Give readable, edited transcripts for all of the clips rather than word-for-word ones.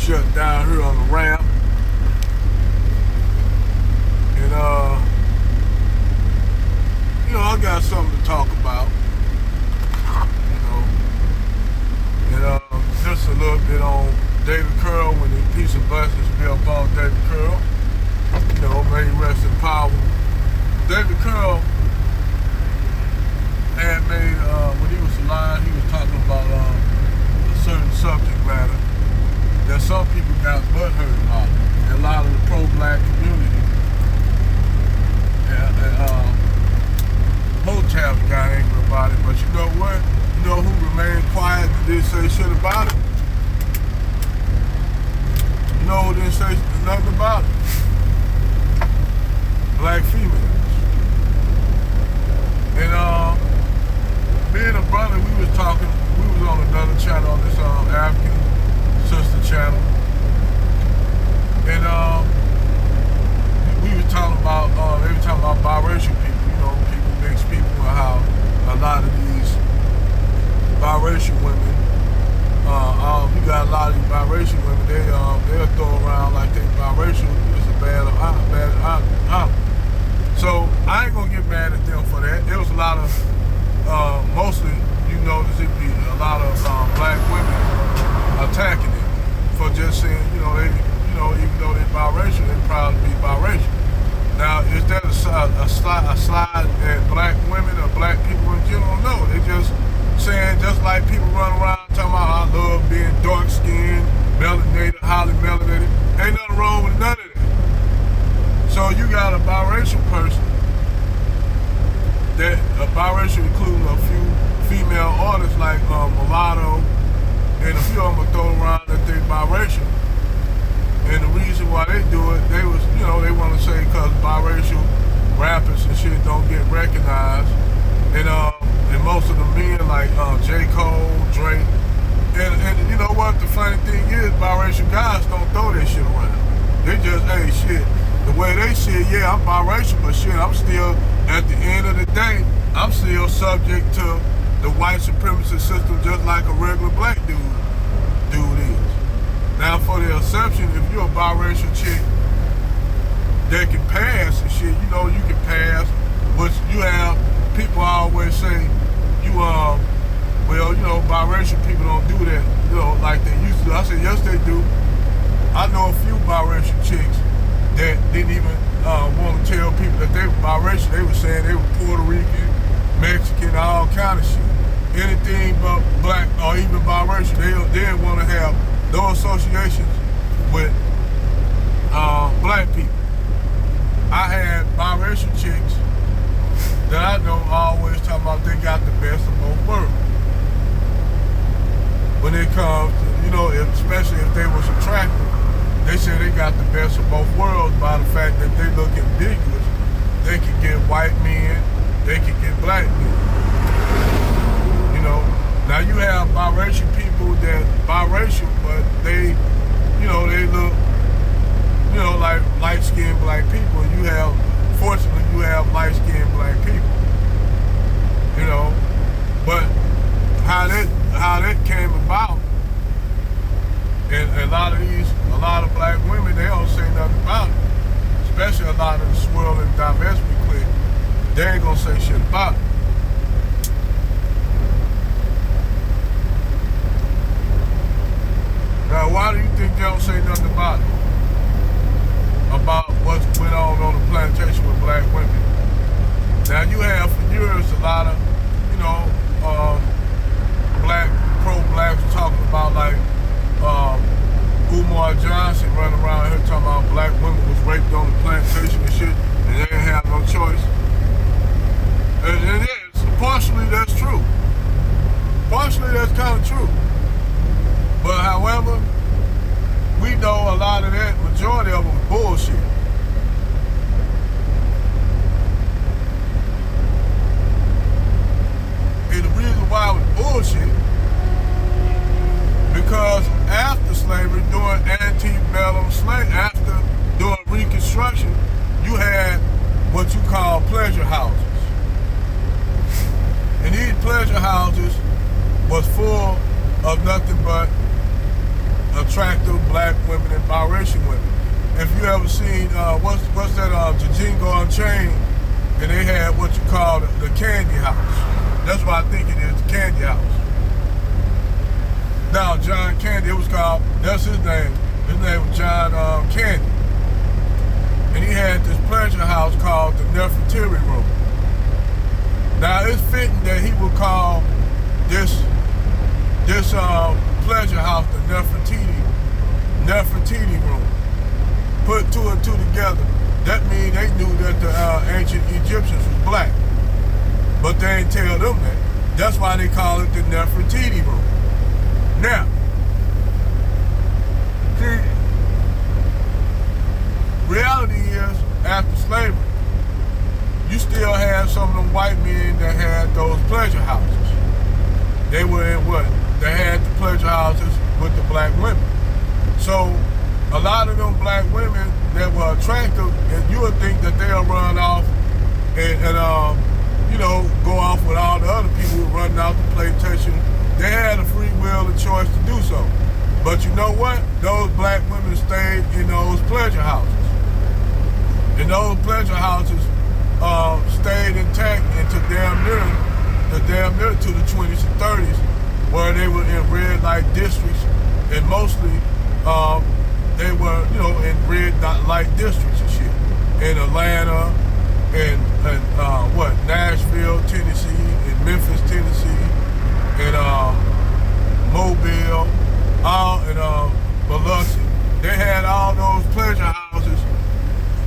shut down here on the ramp. And I got something to talk about. And just a little bit on David Curl, when the peace and blessings be upon David Curl. May he rest in power. David Curl had made, when he was alive, he was talking about a certain subject matter that some people got butthurt about. And a lot of the pro-black community Hotep got angry about it, but you know what? You know who remained quiet and didn't say shit about it? You know who didn't say nothing about it? Black females. And me and a brother, we was on another channel, on this African sister channel. And we were talking about, they were talking about biracial people, mixed people, and how a lot of these biracial women, you got a lot of these biracial women, they'll throw around like they biracial is a bad honor. So I ain't gonna get mad at them for that. There was a lot of, mostly, you notice it'd be a lot of black women attacking it for just saying, even though they're biracial, they're proud to be biracial. Now, is that a slide at black women or black people in general? No, they just saying, just like people run around talking about, I love being dark-skinned, melanated, highly melanated. Ain't nothing wrong with none of that. So you got a biracial person, that a biracial including a few female artists like Mulatto, and a few of them are thrown around that they biracial. And the reason why they do it, they want to say because biracial rappers and shit don't get recognized. And most of the men like J. Cole, Drake, and you know what, the funny thing is, biracial guys don't throw that shit around. They just, hey, shit, the way they see it, yeah, I'm biracial, but shit, I'm still, at the end of the day, I'm still subject to the white supremacist system just like a regular black dude is. Now, for the exception, if you're a biracial chick that can pass and shit, you can pass, but you have, people always say, biracial people don't do that, like they used to. I said, yes, they do. I know a few biracial chicks that didn't even want to tell people that they were biracial. They were saying they were Puerto Rican, Mexican, all kind of shit. Anything but black or even biracial, they didn't want to have no associations with black people. I had biracial chicks that I know always talking about they got the best of both worlds. When it comes to, especially if they was attractive, they say they got the best of both worlds by the fact that they look ambiguous. They can get white men, they can get black men. Now you have biracial people that biracial, but they look, like light-skinned black people. And fortunately, you have light-skinned black people. But how that came about, and a lot of black women, they don't say nothing about it. Especially a lot of the swirling divestment clique, they ain't gonna say shit about it. Now, why do you think they don't say nothing about it? About what's went on the plantation with black women? Now, you have for years a lot of, pro-blacks talking about like Umar Johnson running around here talking about black women was raped on the plantation and shit, and they didn't have no choice. And partially that's true. Partially that's kind of true. But however, we know a lot of that, majority of them, bullshit. And the reason why it was bullshit, because after slavery, during antebellum slavery, during Reconstruction, you had what you call pleasure houses. And these pleasure houses was full of nothing but attractive black women and biracial women. If you ever seen what's that Django Unchained, and they had what you call the candy house. That's what I think it is, the candy house. Now John Candy, it was called, that's his name. His name was John Candy. And he had this pleasure house called the Nefertiti Room. Now it's fitting that he would call this pleasure house the Nefertiti Room. Put two and two together. That means they knew that the ancient Egyptians was black. But they ain't tell them that. That's why they call it the Nefertiti Room. Now, see, reality is, after slavery, you still had some of them white men that had those pleasure houses. They were in what? They had the pleasure houses with the black women. So, a lot of them black women that were attractive, and you would think that they'll run off and you know, go off with all the other people who running out to PlayStation. They had a free will and choice to do so. But you know what? Those black women stayed in those pleasure houses. And those pleasure houses stayed intact into damn near to the 20s and 30s, where they were in red light districts, and mostly they were, you know, in red light districts and shit. In Atlanta, and Nashville, Tennessee, in Memphis, Tennessee, and Mobile, all in Biloxi. They had all those pleasure houses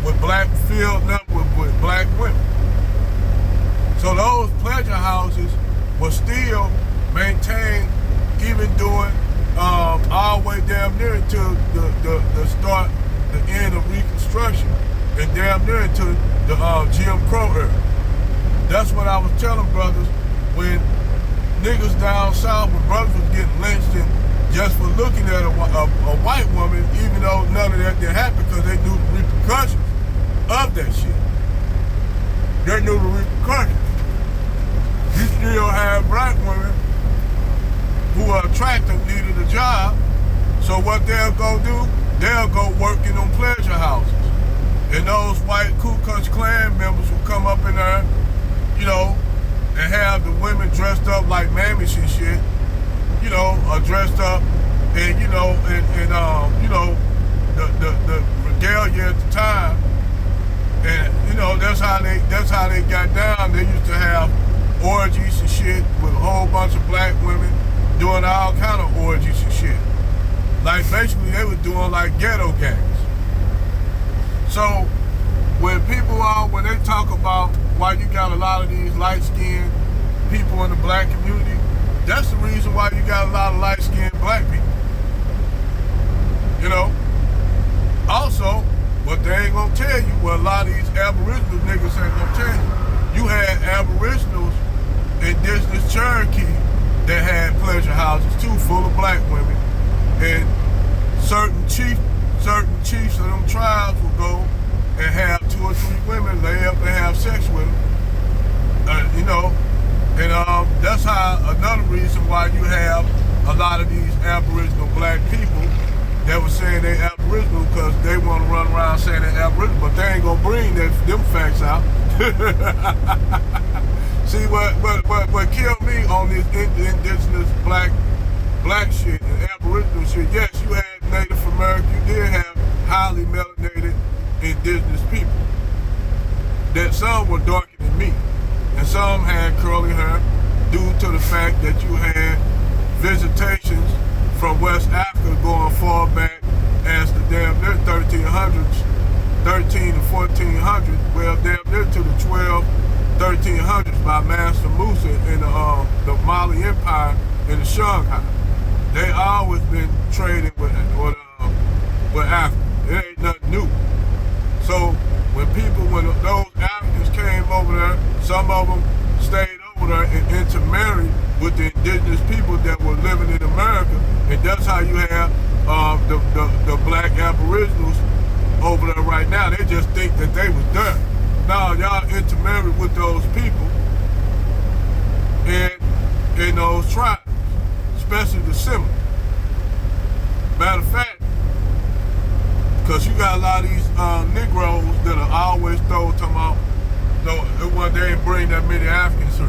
with black filled up with black women. So those pleasure houses were still maintained even during all the way damn near to the end of Reconstruction, and damn near to the Jim Crow era. That's what I was telling brothers when niggas down south, when brothers was getting lynched and just for looking at a white woman, even though none of that didn't happen because they knew the repercussions of that shit. They knew the repercussions. You still have black women who are attractive, needed a job, so what they'll go do, they'll go work in them pleasure houses. And those white Ku Klux Klan members will come up in there, you know, and have the women dressed up like mammies and shit, you know, dressed up, and you know, you know, the regalia at the time, and you know, that's how they got down. They used to have orgies and shit with a whole bunch of black women doing all kind of orgies and shit. Like basically they were doing like ghetto gangs. So when they talk about why you got a lot of these light-skinned people in the black community, that's the reason why you got a lot of light-skinned black people. You know? Also, what they ain't gonna tell you, what a lot of these Aboriginal niggas ain't gonna tell you, you had Aboriginals in Indigenous Cherokee that had pleasure houses too, full of black women, and certain chiefs of them tribes will go and have 2 or 3 women lay up and have sex with them, you know, and that's how another reason why you have a lot of these Aboriginal black people that were saying they Aboriginal because they want to run around saying they're Aboriginal, but they ain't gonna bring them facts out. See what killed me on this indigenous black shit and Aboriginal shit. Yes, you had Native American, you did have highly melanated indigenous people. That some were darker than me, and some had curly hair due to the fact that you had visitations from West Africa going far back as the damn near 1300s, 13 to 1400s, well damn near to the 1300s by Master Musa in the Mali Empire in the Shanghai. They always been trading with Africa. It ain't nothing new. So when those Africans came over there, some of them stayed over there and intermarried with the indigenous people that were living in America, and that's how you have the black Aboriginals over there right now. They just think that they was there. Now y'all intermarried with those people and in those tribes, especially the Seminoles. Matter of fact, because you got a lot of these Negroes that are always talking about, no, one day ain't bring that many Africans here.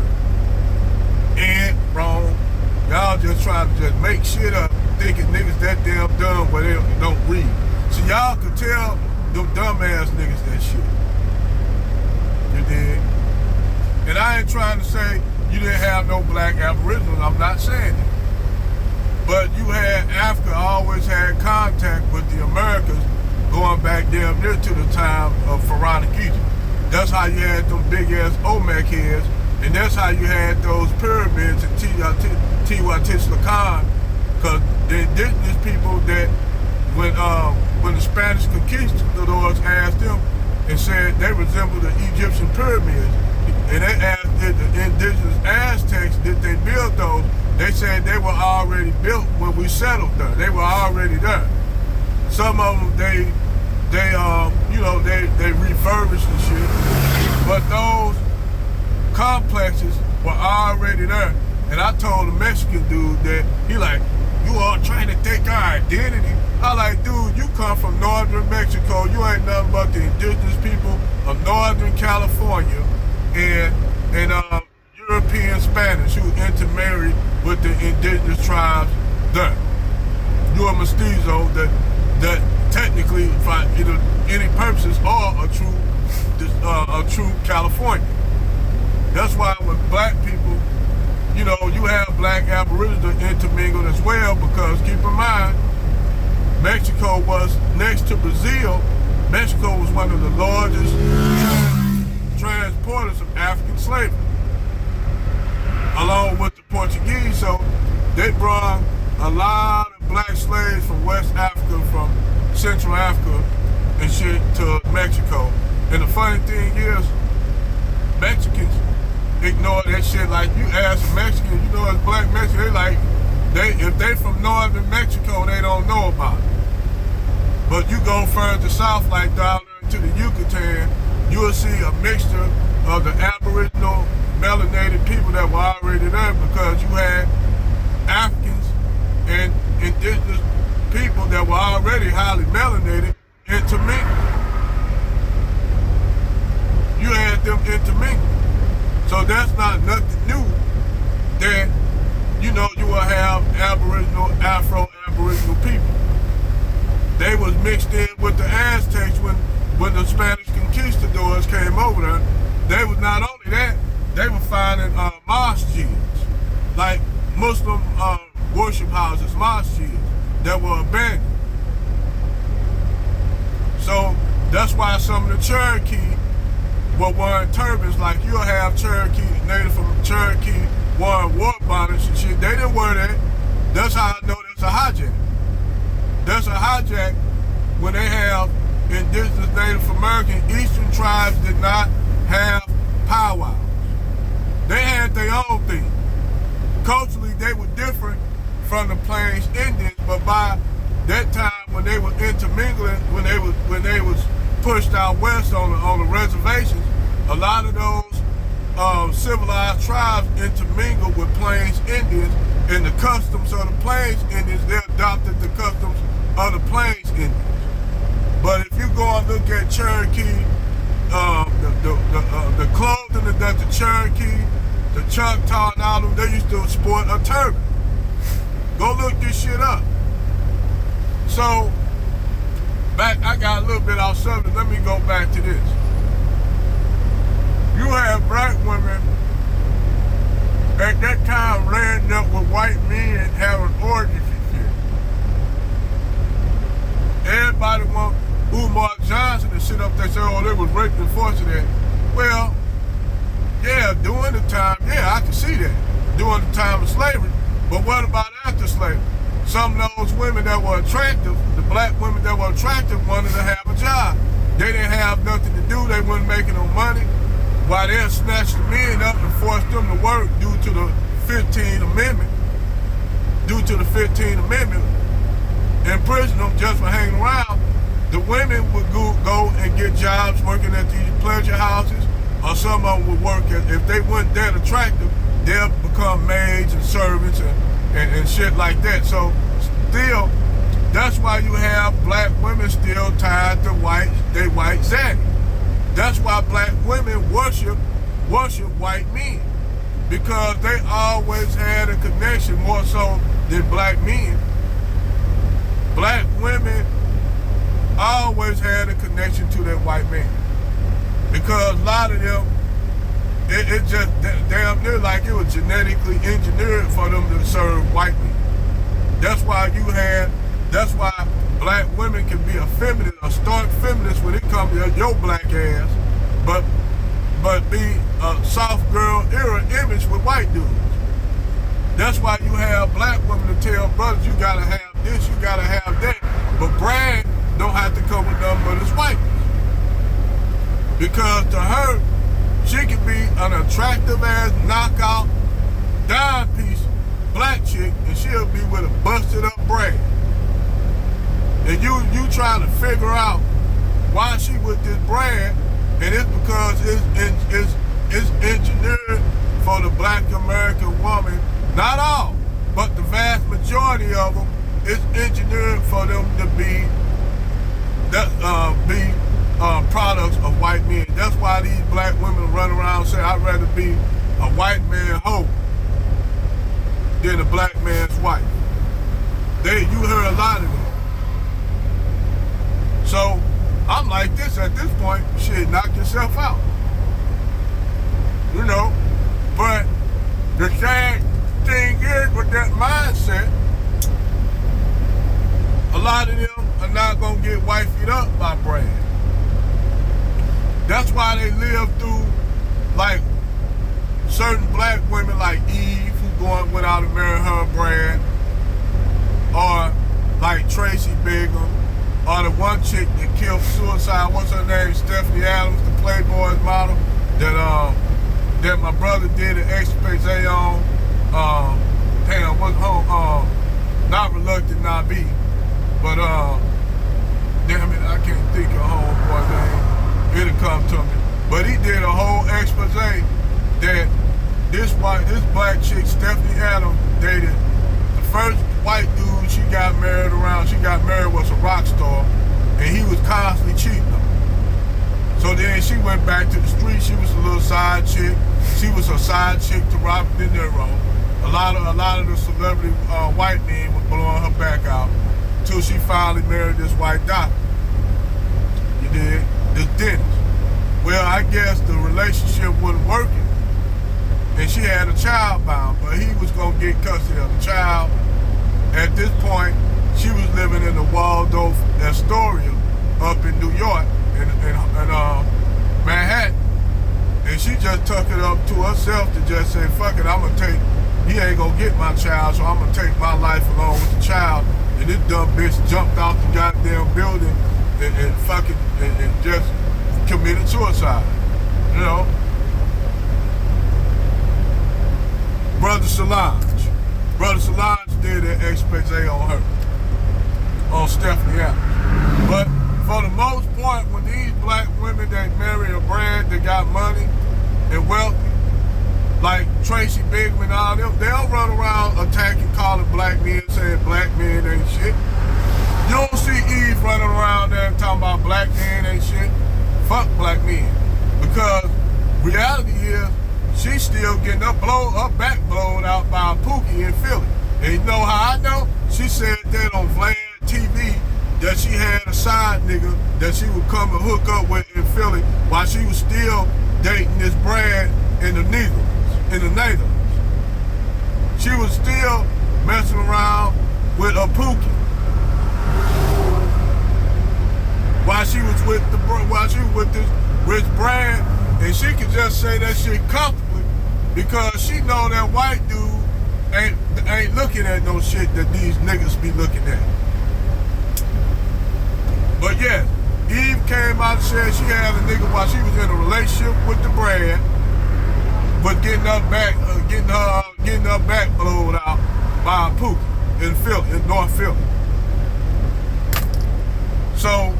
And wrong. Y'all just trying to just make shit up, thinking niggas that damn dumb, but they don't read. So y'all could tell them dumbass niggas that shit. You did. And I ain't trying to say you didn't have no black aboriginals. I'm not saying it. But you had, Africa always had contact with the Americans going back damn near to the time of Pharaonic Egypt. That's how you had them big ass Olmec heads, and that's how you had those pyramids in Teotihuacan, because the indigenous people that when the Spanish conquistadors asked them and said they resemble the Egyptian pyramids, and they asked did the indigenous Aztecs, did they build those? They said they were already built when we settled there. They were already there. Some of them they refurbished and shit, but those complexes were already there. And I told a Mexican dude that, he like, you all trying to take our identity? I like, dude, you come from northern Mexico. You ain't nothing but the indigenous people of northern California and European Spanish who intermarried with the indigenous tribes there. You're a mestizo that technically, for any purposes, are a true Californian. That's why with black people, you have black aboriginals intermingled as well, because keep in mind, Mexico was next to Brazil. Mexico was one of the largest transporters of African slavery, along with the Portuguese. So they brought a lot of black slaves from West Africa, from Central Africa and shit to Mexico. And the funny thing is, Mexicans ignore that shit. Like, you ask a Mexican, as black Mexicans, if they from northern Mexico, they don't know about it. But you go further south, like down to the Yucatan, you'll see a mixture of the Aboriginal melanated people that were already there, because you had Africans and indigenous people that were already highly melanated intermingled. You had them intermingled. So that's not nothing new that, you will have Aboriginal, Afro-Aboriginal people. They was mixed in with the Aztecs when the Spanish conquistadors came over there. They was not only that, they were finding masjids, like Muslim worship houses, masjids, that were abandoned. So that's why some of the Cherokee were wearing turbans. Like, you'll have Cherokee, native from Cherokee, wearing war bonnets and shit. They didn't wear that. That's how I know that's a hijack. That's a hijack when they have indigenous Native American Eastern tribes did not have powwows. They had their own thing. Culturally, they were different from the Plains Indians, but by that time, when they were intermingling, when they was pushed out west on the reservations, a lot of those civilized tribes intermingled with Plains Indians, and the customs of the Plains Indians, they adopted the customs of the Plains Indians. But if you go and look at Cherokee, the clothing that the Cherokee, the Choctaw, and all of them, they used to sport a turban. Go look this shit up. So, I got a little bit off subject. Let me go back to this. You have black women at that time landing up with white men having orgies and shit. Everybody want Umar Johnson to sit up there and say, oh, they was raped and forced to that. Well, yeah, during the time, yeah, I can see that. During the time of slavery. But what about after slavery? Some of those women that were attractive, the black women that were attractive, wanted to have a job. They didn't have nothing to do. They weren't making no money. While they'll snatch the men up and force them to work due to the 15th Amendment. Due to the 15th Amendment, imprison them just for hanging around. The women would go and get jobs working at these pleasure houses, or some of them would work if they weren't that attractive, they'll become maids and servants and shit like that. So still, That's why you have black women still tied to white zaddy. That's why black women worship white men, because they always had a connection, more so than black men. Black women always had a connection to their white man, because a lot of them, it just damn near like it was genetically engineered for them to serve white men. That's why black women can be a feminist, a stark feminist when it comes to your black ass, but be a soft girl era image with white dudes. That's why you have black women to tell brothers, you gotta have this, you gotta have that, but brag don't have to come with nothing but his whiteness. Because to her, she can be an attractive ass knockout, dime piece black chick, and she'll be with a busted up brand. And you trying to figure out why she with this brand, and it's because it's engineered for the black American woman. Not all, but the vast majority of them is engineered for them to be products of white men. That's why these black women run around and say, I'd rather be a white man hoe than a black man's wife. You heard a lot of them. So I'm like this at this point, shit, knock yourself out. You know, but the sad thing is with that mindset, a lot of them are not gonna get wifeyed up by brand. That's why they live through, like, certain black women like Eve, who went out and married her brand, or like Tracy Bigham, or the one chick that killed suicide, what's her name, Stephanie Adams, the Playboy's model, that my brother did an expose on, not Reluctant Not Be, but damn it, I can't think of homeboy name, it'll come to me. But he did a whole expose that this black chick, Stephanie Adams, dated the first white dude she got married was a rock star, and he was constantly cheating on her. So then she went back to the street. She was a little side chick. She was a side chick to Robert De Niro. A lot of the celebrity white men was blowing her back out until she finally married this white doctor. You did? This dentist. Well, I guess the relationship wasn't working, and she had a child bound, but he was gonna get custody of the child. At this point, she was living in the Waldorf Astoria up in New York, in Manhattan. And she just took it up to herself to just say, fuck it, he ain't gonna get my child, so I'm gonna take my life along with the child. And this dumb bitch jumped out the goddamn building and just committed suicide. You know? Brother Solange did an expose on her, on Stephanie Adams. But for the most part, when these black women that marry a brand that got money and wealthy, like Tracy Bigham and all them, they'll run around attacking, calling black men, saying black men ain't shit. You don't see Eve running around there talking about black men ain't shit. Fuck black men. Because reality is, she's still getting her back blown out by a Pookie in Philly. And you know how I know? She said that on Vlad TV that she had a side nigga that she would come and hook up with in Philly while she was still dating this brand in the Netherlands. She was still messing around with a Pookie while she was with this rich brand, and she could just say that shit comfortably because she know that white dude ain't looking at no shit that these niggas be looking at. But yeah, Eve came out and said she had a nigga while she was in a relationship with the brand, but getting her back blowed out by a Pookie in Philly, in North Philly. So,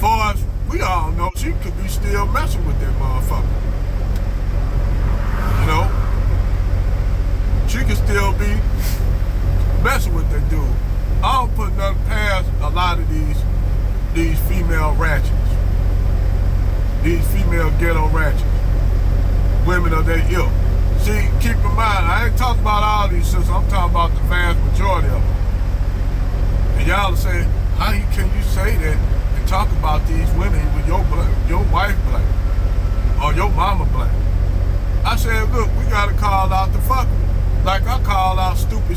far as we all know, she could be still messing with that motherfucker. You know? She could still be messing with that dude. I don't put nothing past female ratchets. These female ghetto ratchets. Women of their ilk. See, keep in mind, I ain't talking about all these sisters, I'm talking about the vast majority of them. And y'all are saying, how can you say that and talk about these women with your wife black or your mama black? I said, look, we gotta call out the fucker. Like I call out stupid